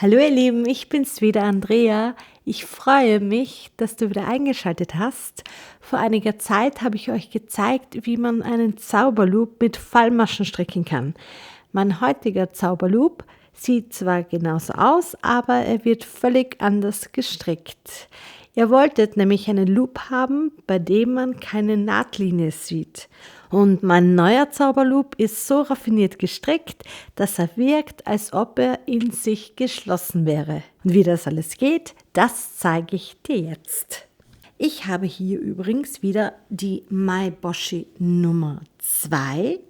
Hallo ihr Lieben, ich bin's wieder, Andrea. Ich freue mich, dass du wieder eingeschaltet hast. Vor einiger Zeit habe ich euch gezeigt, wie man einen Zauberloop mit Fallmaschen stricken kann. Mein heutiger Zauberloop sieht zwar genauso aus, aber er wird völlig anders gestrickt. Ihr wolltet nämlich einen Loop haben, bei dem man keine Nahtlinie sieht. Und mein neuer Zauberloop ist so raffiniert gestrickt, dass er wirkt, als ob er in sich geschlossen wäre. Und wie das alles geht, das zeige ich dir jetzt. Ich habe hier übrigens wieder die Mai Boshi Nummer 2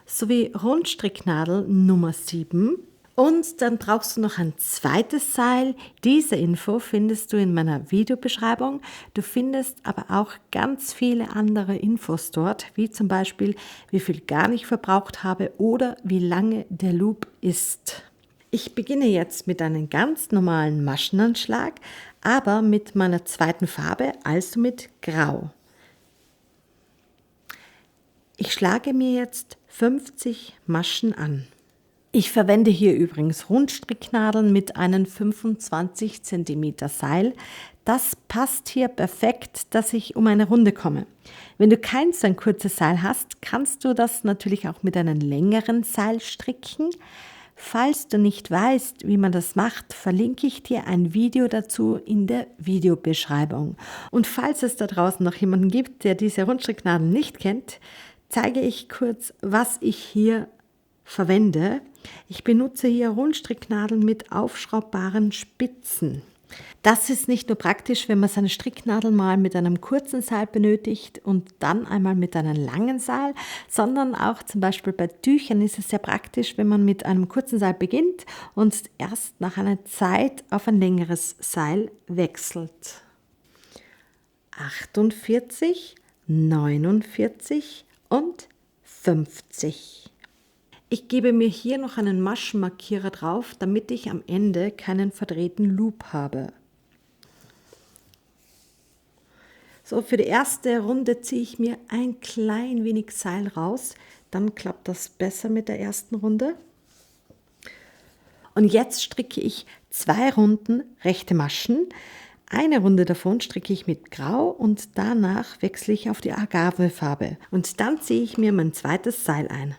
sowie Rundstricknadel Nummer 7. Und dann brauchst du noch ein zweites Seil. Diese Info findest du in meiner Videobeschreibung. Du findest aber auch ganz viele andere Infos dort, wie zum Beispiel, wie viel Garn ich verbraucht habe oder wie lange der Loop ist. Ich beginne jetzt mit einem ganz normalen Maschenanschlag, aber mit meiner zweiten Farbe, also mit Grau. Ich schlage mir jetzt 50 Maschen an. Ich verwende hier übrigens Rundstricknadeln mit einem 25 cm Seil. Das passt hier perfekt, dass ich um eine Runde komme. Wenn du kein so ein kurzes Seil hast, kannst du das natürlich auch mit einem längeren Seil stricken. Falls du nicht weißt, wie man das macht, verlinke ich dir ein Video dazu in der Videobeschreibung. Und falls es da draußen noch jemanden gibt, der diese Rundstricknadeln nicht kennt, zeige ich kurz, was ich hier verwende. Ich benutze hier Rundstricknadeln mit aufschraubbaren Spitzen. Das ist nicht nur praktisch, wenn man seine Stricknadel mal mit einem kurzen Seil benötigt und dann einmal mit einem langen Seil, sondern auch zum Beispiel bei Tüchern ist es sehr praktisch, wenn man mit einem kurzen Seil beginnt und erst nach einer Zeit auf ein längeres Seil wechselt. 48, 49 und 50. Ich gebe mir hier noch einen Maschenmarkierer drauf, damit ich am Ende keinen verdrehten Loop habe. So, für die erste Runde ziehe ich mir ein klein wenig Seil raus, dann klappt das besser mit der ersten Runde. Und jetzt stricke ich 2 Runden rechte Maschen. Eine Runde davon stricke ich mit Grau und danach wechsle ich auf die Agavefarbe. Und dann ziehe ich mir mein zweites Seil ein.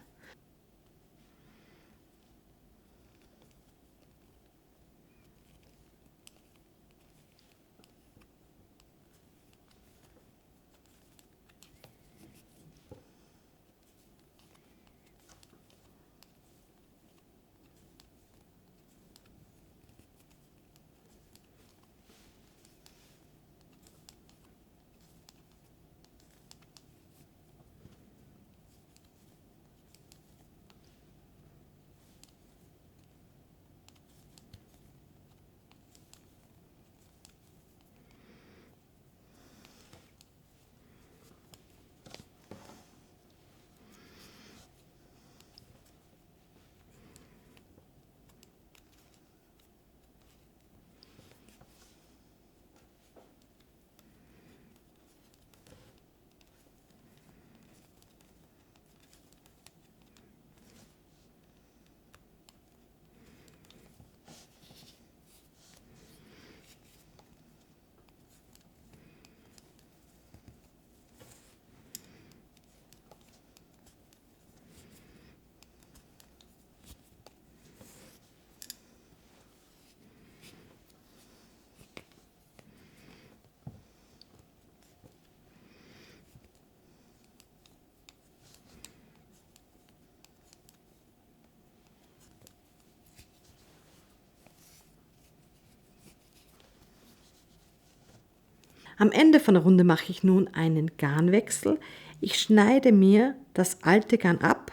Am Ende von der Runde mache ich nun einen Garnwechsel. Ich schneide mir das alte Garn ab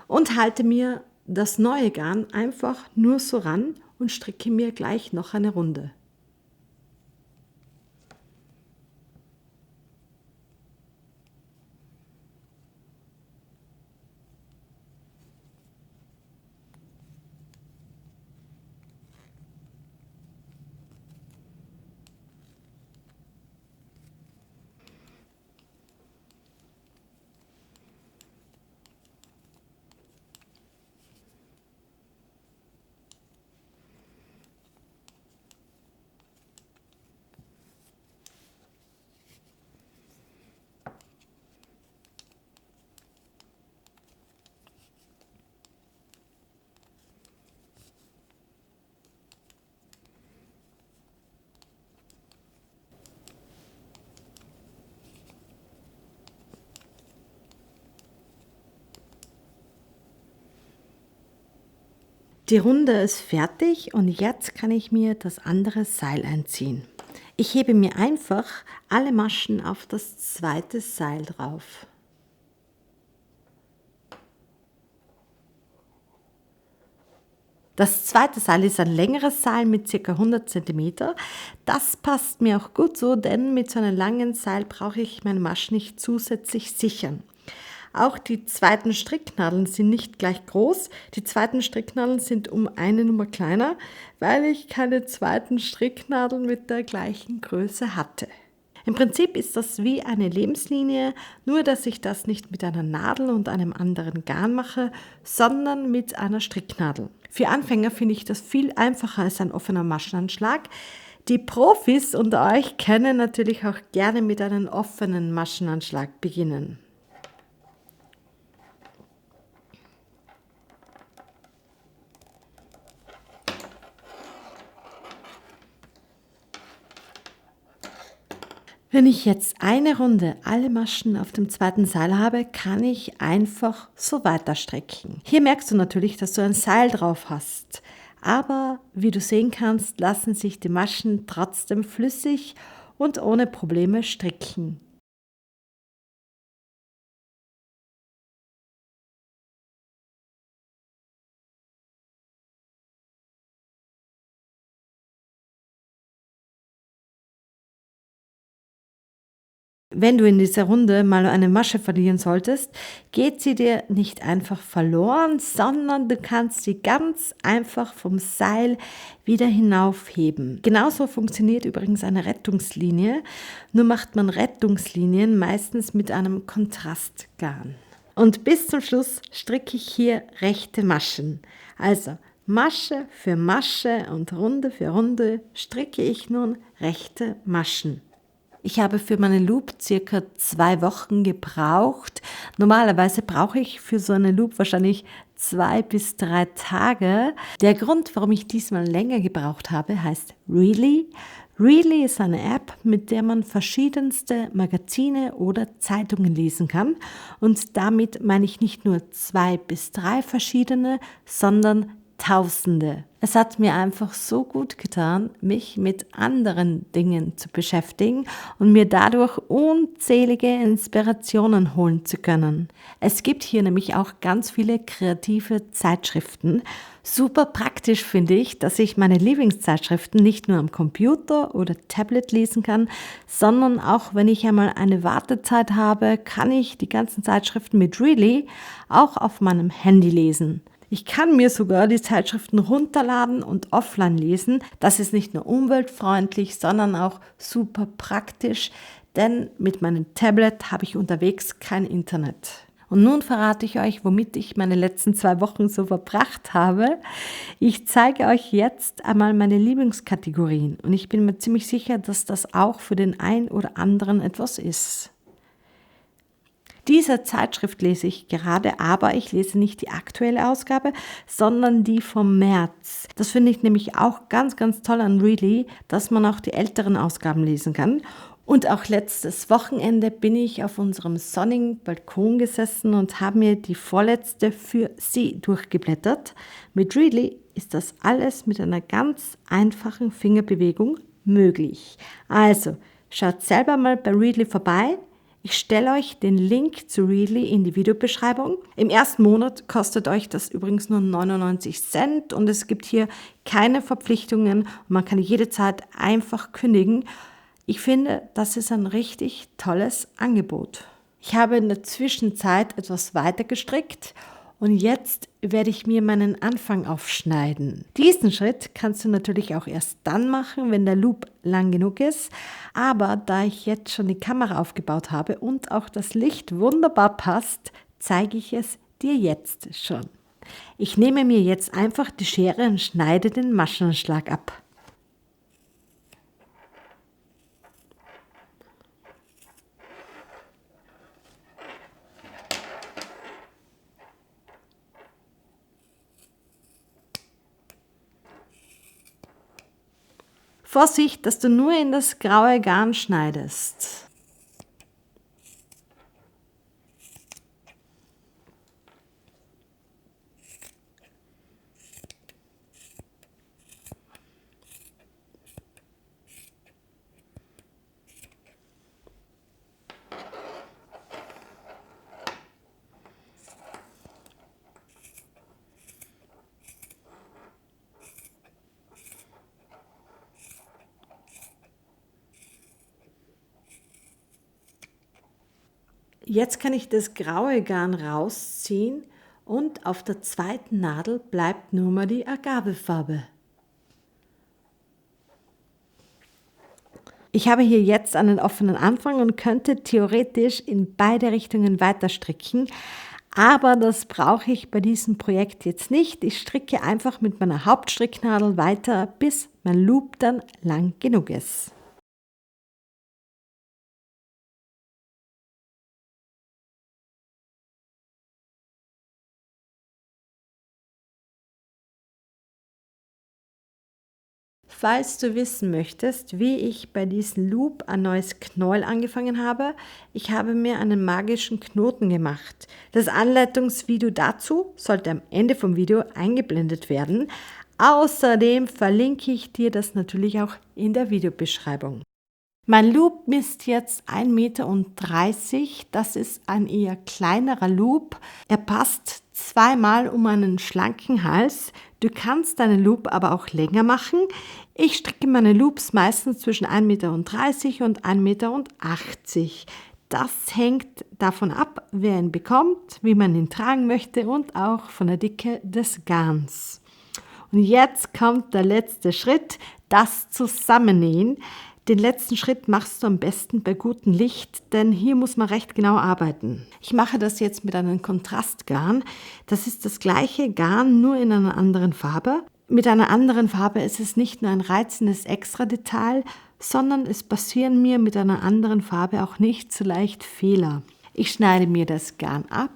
und halte mir das neue Garn einfach nur so ran und stricke mir gleich noch eine Runde. Die Runde ist fertig und jetzt kann ich mir das andere Seil einziehen. Ich hebe mir einfach alle Maschen auf das zweite Seil drauf. Das zweite Seil ist ein längeres Seil mit ca. 100 cm. Das passt mir auch gut so, denn mit so einem langen Seil brauche ich meine Maschen nicht zusätzlich sichern. Auch die zweiten Stricknadeln sind nicht gleich groß. Die zweiten Stricknadeln sind um eine Nummer kleiner, weil ich keine zweiten Stricknadeln mit der gleichen Größe hatte. Im Prinzip ist das wie eine Lebenslinie, nur dass ich das nicht mit einer Nadel und einem anderen Garn mache, sondern mit einer Stricknadel. Für Anfänger finde ich das viel einfacher als ein offener Maschenanschlag. Die Profis unter euch können natürlich auch gerne mit einem offenen Maschenanschlag beginnen. Wenn ich jetzt eine Runde alle Maschen auf dem zweiten Seil habe, kann ich einfach so weiter stricken. Hier merkst du natürlich, dass du ein Seil drauf hast. Aber wie du sehen kannst, lassen sich die Maschen trotzdem flüssig und ohne Probleme stricken. Wenn du in dieser Runde mal eine Masche verlieren solltest, geht sie dir nicht einfach verloren, sondern du kannst sie ganz einfach vom Seil wieder hinaufheben. Genauso funktioniert übrigens eine Rettungslinie, nur macht man Rettungslinien meistens mit einem Kontrastgarn. Und bis zum Schluss stricke ich hier rechte Maschen. Also Masche für Masche und Runde für Runde stricke ich nun rechte Maschen. Ich habe für meine Loop circa 2 Wochen gebraucht. Normalerweise brauche ich für so eine Loop wahrscheinlich 2 bis 3 Tage. Der Grund, warum ich diesmal länger gebraucht habe, heißt Really. Really ist eine App, mit der man verschiedenste Magazine oder Zeitungen lesen kann. Und damit meine ich nicht nur 2 bis 3 verschiedene, sondern Tausende. Es hat mir einfach so gut getan, mich mit anderen Dingen zu beschäftigen und mir dadurch unzählige Inspirationen holen zu können. Es gibt hier nämlich auch ganz viele kreative Zeitschriften. Super praktisch finde ich, dass ich meine Lieblingszeitschriften nicht nur am Computer oder Tablet lesen kann, sondern auch wenn ich einmal eine Wartezeit habe, kann ich die ganzen Zeitschriften mit Really auch auf meinem Handy lesen. Ich kann mir sogar die Zeitschriften runterladen und offline lesen. Das ist nicht nur umweltfreundlich, sondern auch super praktisch, denn mit meinem Tablet habe ich unterwegs kein Internet. Und nun verrate ich euch, womit ich meine letzten 2 Wochen so verbracht habe. Ich zeige euch jetzt einmal meine Lieblingskategorien und ich bin mir ziemlich sicher, dass das auch für den einen oder anderen etwas ist. Diese Zeitschrift lese ich gerade, aber ich lese nicht die aktuelle Ausgabe, sondern die vom März. Das finde ich nämlich auch ganz, ganz toll an Really, dass man auch die älteren Ausgaben lesen kann. Und auch letztes Wochenende bin ich auf unserem sonnigen Balkon gesessen und habe mir die vorletzte für Sie durchgeblättert. Mit Really ist das alles mit einer ganz einfachen Fingerbewegung möglich. Also, schaut selber mal bei Really vorbei. Ich stelle euch den Link zu Really in die Videobeschreibung. Im ersten Monat kostet euch das übrigens nur 99 Cent und es gibt hier keine Verpflichtungen und man kann jederzeit einfach kündigen. Ich finde, das ist ein richtig tolles Angebot. Ich habe in der Zwischenzeit etwas weiter gestrickt und jetzt werde ich mir meinen Anfang aufschneiden. Diesen Schritt kannst du natürlich auch erst dann machen, wenn der Loop lang genug ist. Aber da ich jetzt schon die Kamera aufgebaut habe und auch das Licht wunderbar passt, zeige ich es dir jetzt schon. Ich nehme mir jetzt einfach die Schere und schneide den Maschenanschlag ab. Vorsicht, dass du nur in das graue Garn schneidest. Jetzt kann ich das graue Garn rausziehen und auf der zweiten Nadel bleibt nur mal die Agavefarbe. Ich habe hier jetzt einen offenen Anfang und könnte theoretisch in beide Richtungen weiter stricken, aber das brauche ich bei diesem Projekt jetzt nicht. Ich stricke einfach mit meiner Hauptstricknadel weiter, bis mein Loop dann lang genug ist. Falls du wissen möchtest, wie ich bei diesem Loop ein neues Knäuel angefangen habe, ich habe mir einen magischen Knoten gemacht. Das Anleitungsvideo dazu sollte am Ende vom Video eingeblendet werden. Außerdem verlinke ich dir das natürlich auch in der Videobeschreibung. Mein Loop misst jetzt 1,30 Meter. Das ist ein eher kleinerer Loop. Er passt zweimal um einen schlanken Hals. Du kannst deinen Loop aber auch länger machen. Ich stricke meine Loops meistens zwischen 1,30 Meter und 1,80 Meter. Das hängt davon ab, wer ihn bekommt, wie man ihn tragen möchte und auch von der Dicke des Garns. Und jetzt kommt der letzte Schritt, das Zusammennähen. Den letzten Schritt machst du am besten bei gutem Licht, denn hier muss man recht genau arbeiten. Ich mache das jetzt mit einem Kontrastgarn. Das ist das gleiche Garn, nur in einer anderen Farbe. Mit einer anderen Farbe ist es nicht nur ein reizendes Extra-Detail, sondern es passieren mir mit einer anderen Farbe auch nicht so leicht Fehler. Ich schneide mir das Garn ab.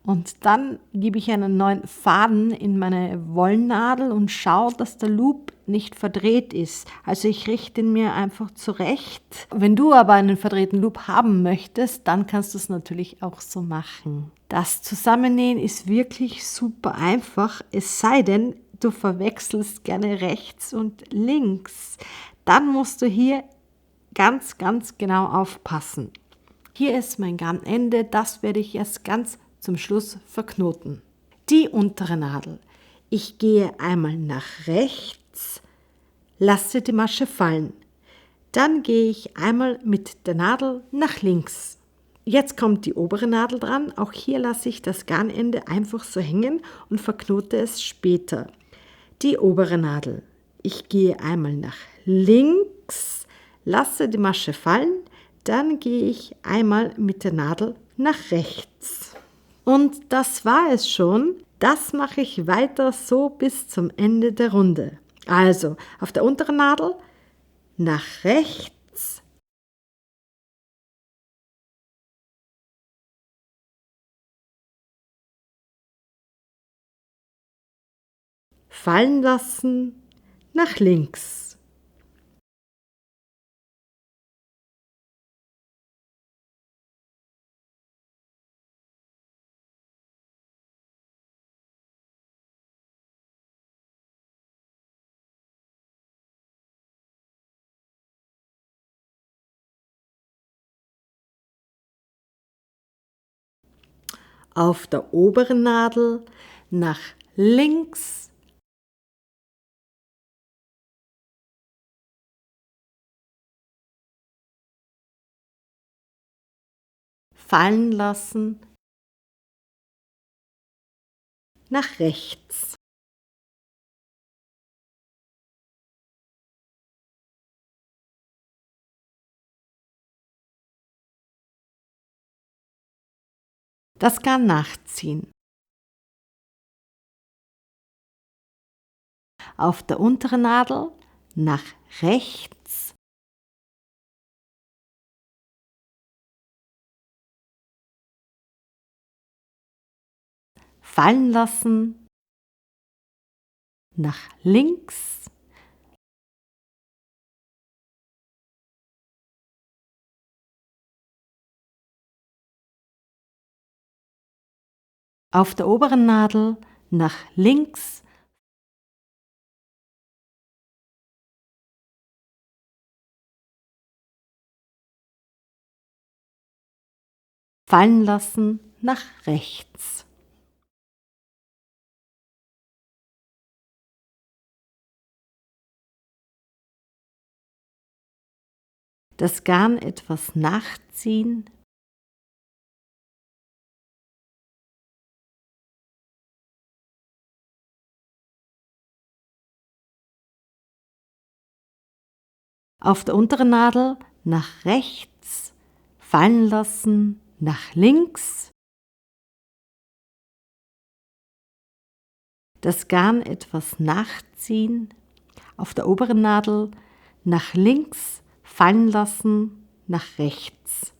Und dann gebe ich einen neuen Faden in meine Wollnadel und schaue, dass der Loop nicht verdreht ist. Also ich richte ihn mir einfach zurecht. Wenn du aber einen verdrehten Loop haben möchtest, dann kannst du es natürlich auch so machen. Das Zusammennähen ist wirklich super einfach, es sei denn, du verwechselst gerne rechts und links. Dann musst du hier ganz genau aufpassen. Hier ist mein Garnende, das werde ich erst ganz zum Schluss verknoten. Die untere Nadel. Ich gehe einmal nach rechts, lasse die Masche fallen. Dann gehe ich einmal mit der Nadel nach links. Jetzt kommt die obere Nadel dran. Auch hier lasse ich das Garnende einfach so hängen und verknote es später. Die obere Nadel. Ich gehe einmal nach links, lasse die Masche fallen. Dann gehe ich einmal mit der Nadel nach rechts. Und das war es schon. Das mache ich weiter so bis zum Ende der Runde. Also auf der unteren Nadel nach rechts, fallen lassen, nach links. Auf der oberen Nadel nach links, fallen lassen, nach rechts. Das Garn nachziehen. Auf der unteren Nadel nach rechts, fallen lassen, nach links, auf der oberen Nadel nach links, fallen lassen, nach rechts. Das Garn etwas nachziehen, Auf der unteren Nadel nach rechts, fallen lassen, nach links. Das Garn etwas nachziehen, auf der oberen Nadel nach links, fallen lassen, nach rechts.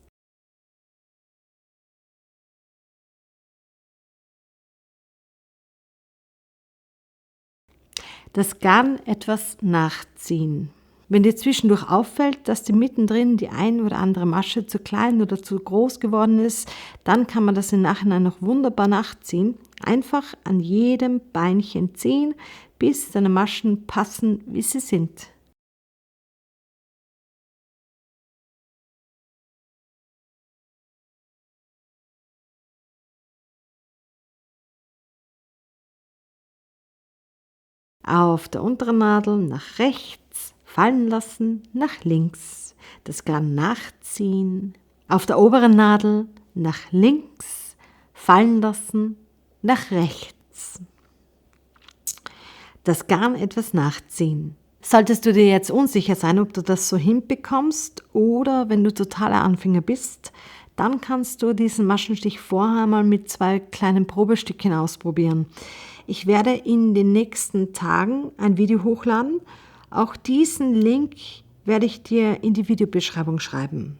Das Garn etwas nachziehen. Wenn dir zwischendurch auffällt, dass dir mittendrin die ein oder andere Masche zu klein oder zu groß geworden ist, dann kann man das im Nachhinein noch wunderbar nachziehen. Einfach an jedem Beinchen ziehen, bis deine Maschen passen, wie sie sind. Auf der unteren Nadel nach rechts, fallen lassen, nach links. Das Garn nachziehen. Auf der oberen Nadel nach links, fallen lassen, nach rechts. Das Garn etwas nachziehen. Solltest du dir jetzt unsicher sein, ob du das so hinbekommst oder wenn du totaler Anfänger bist, dann kannst du diesen Maschenstich vorher mal mit 2 kleinen Probestückchen ausprobieren. Ich werde in den nächsten Tagen ein Video hochladen. Auch diesen Link werde ich dir in die Videobeschreibung schreiben.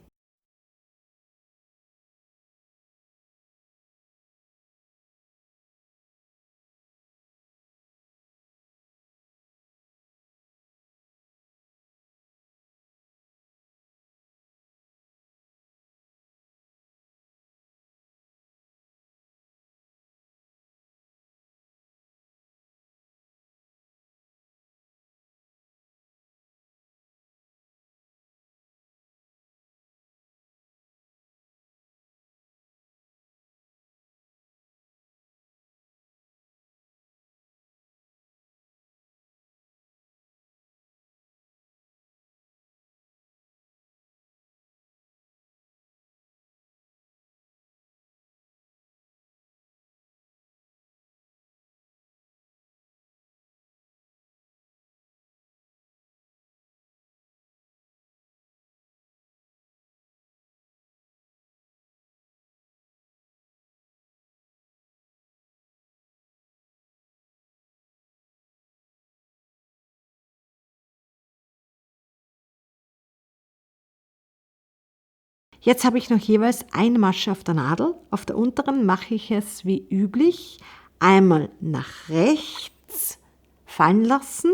Jetzt habe ich noch jeweils eine Masche auf der Nadel. Auf der unteren mache ich es wie üblich. Einmal nach rechts fallen lassen.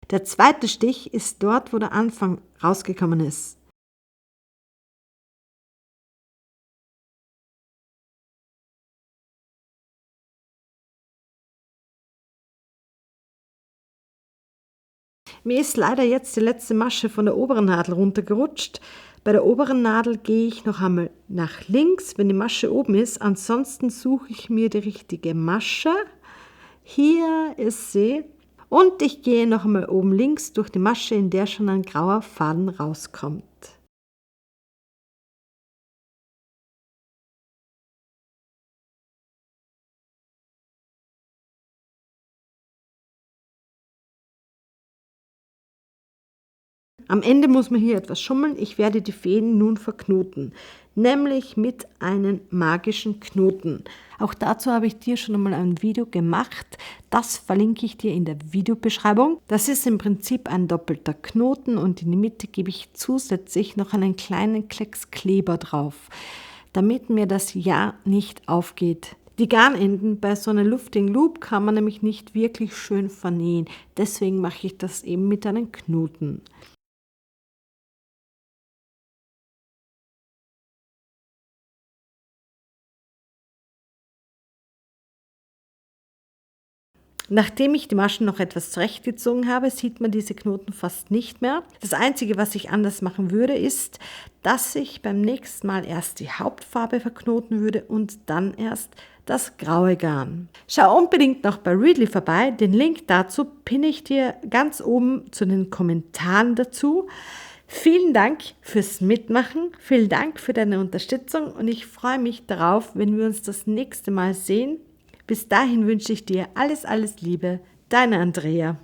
Der zweite Stich ist dort, wo der Anfang rausgekommen ist. Mir ist leider jetzt die letzte Masche von der oberen Nadel runtergerutscht. Bei der oberen Nadel gehe ich noch einmal nach links, wenn die Masche oben ist. Ansonsten suche ich mir die richtige Masche. Hier ist sie. Und ich gehe noch einmal oben links durch die Masche, in der schon ein grauer Faden rauskommt. Am Ende muss man hier etwas schummeln. Ich werde die Fäden nun verknoten, nämlich mit einem magischen Knoten. Auch dazu habe ich dir schon einmal ein Video gemacht. Das verlinke ich dir in der Videobeschreibung. Das ist im Prinzip ein doppelter Knoten und in die Mitte gebe ich zusätzlich noch einen kleinen Klecks Kleber drauf, damit mir das ja nicht aufgeht. Die Garnenden bei so einem luftigen Loop kann man nämlich nicht wirklich schön vernähen. Deswegen mache ich das eben mit einem Knoten. Nachdem ich die Maschen noch etwas zurechtgezogen habe, sieht man diese Knoten fast nicht mehr. Das Einzige, was ich anders machen würde, ist, dass ich beim nächsten Mal erst die Hauptfarbe verknoten würde und dann erst das graue Garn. Schau unbedingt noch bei Readly vorbei. Den Link dazu pinne ich dir ganz oben zu den Kommentaren dazu. Vielen Dank fürs Mitmachen, vielen Dank für deine Unterstützung und ich freue mich darauf, wenn wir uns das nächste Mal sehen. Bis dahin wünsche ich dir alles, alles Liebe, deine Andrea.